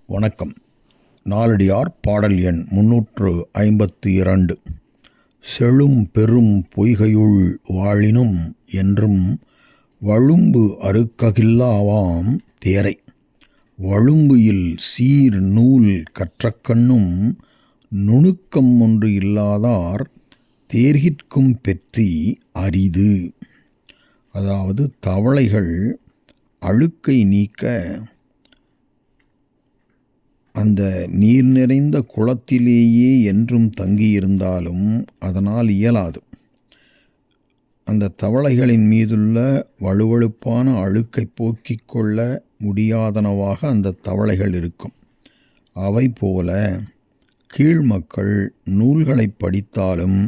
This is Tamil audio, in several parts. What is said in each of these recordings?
வணக்கம். நாலடியார் பாடல் எண் 352. செழும் பெரும் பொய்கையுள் வாழினும் என்றும் வழும்பு அறுக்ககில்லாவாம் தேரை. வழும்புயில் சீர் நூல் கற்றக்கண்ணும் நுணுக்கம் ஒன்று இல்லாதார் தேர்கிற்கும் பெற்றி அரிது. அதாவது தவளைகள் அழுக்கை நீக்க அந்த நீர் நிறைந்த குளத்திலேயே என்றும் தங்கியிருந்தாலும் அதனால் இயலாது. அந்த தவளைகளின் மீதுள்ள வழுவழுப்பான அழுக்கை போக்கிக் கொள்ள முடியாதனவாக அந்த தவளைகள் இருக்கும். அவை போல கீழ்மக்கள் நூல்களை படித்தாலும்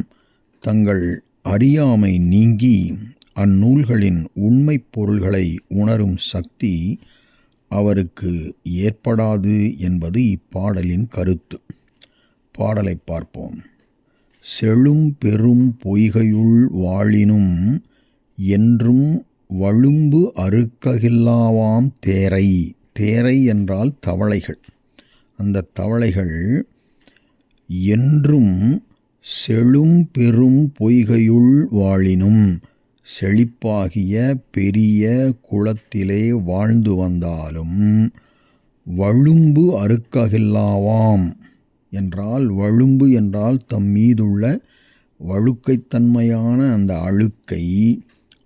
தங்கள் அறியாமை நீங்கி அந்நூல்களின் உண்மைப் பொருள்களை உணரும் சக்தி அவருக்கு ஏற்படாது என்பது இப்பாடலின் கருத்து. பாடலை பார்ப்போம். செழும் பெரும் பொய்கையுள் வாழினும் என்றும் வழும்பு அறுக்ககில்லாவாம் தேரை. தேரை என்றால் தவளைகள். அந்த தவளைகள் என்றும் செழும் பெரும் பொய்கையுள் வாழினும் செழிப்பாகிய பெரிய குளத்திலே வாழ்ந்து வந்தாலும் வழும்பு அறுக்ககில்லாவாம் என்றால், வழும்பு என்றால் தம் மீதுள்ள வழுக்கைத்தன்மையான அந்த அழுக்கை,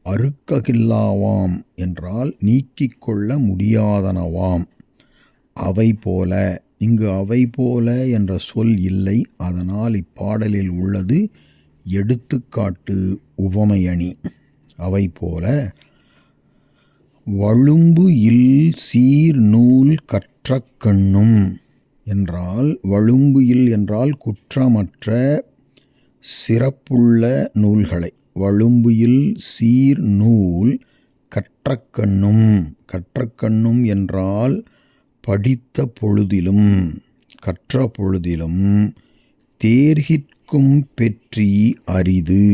அறுக்ககில்லாவாம் என்றால் நீக்கிக் கொள்ள முடியாதனவாம். அவை போல, இங்கு அவை போல என்ற சொல் இல்லை. அதனால் இப்பாடலில் உள்ளது எடுத்துக்காட்டு உவமையணி. அவை போல வழும்பு இல் சீர் நூல் கற்றக்கண்ணும் என்றால், வழும்பு இல் என்றால் குற்றமற்ற சிறப்புள்ள நூல்களை, வழும்பு இல் சீர் நூல் கற்றக்கண்ணும். கற்றக்கண்ணும் என்றால் படித்த பொழுதிலும் கற்ற பொழுதிலும் தேர்கிற்கும் பெற்றி அரிது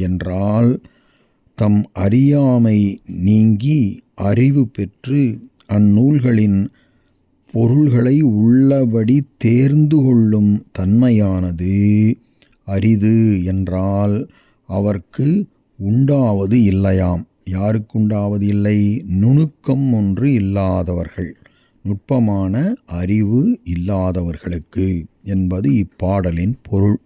என்றால் தம் அறியாமை நீங்கி அறிவு பெற்று அந்நூல்களின் பொருள்களை உள்ளபடி தேர்ந்து கொள்ளும் தன்மையானது அரிது என்றால் அவர்க்கு உண்டாவது இல்லையாம். யாருக்கு உண்டாவது இல்லை? நுணுக்கம் ஒன்று இல்லாதவர்கள், நுட்பமான அறிவு இல்லாதவர்களுக்கு என்பது இப்பாடலின் பொருள்.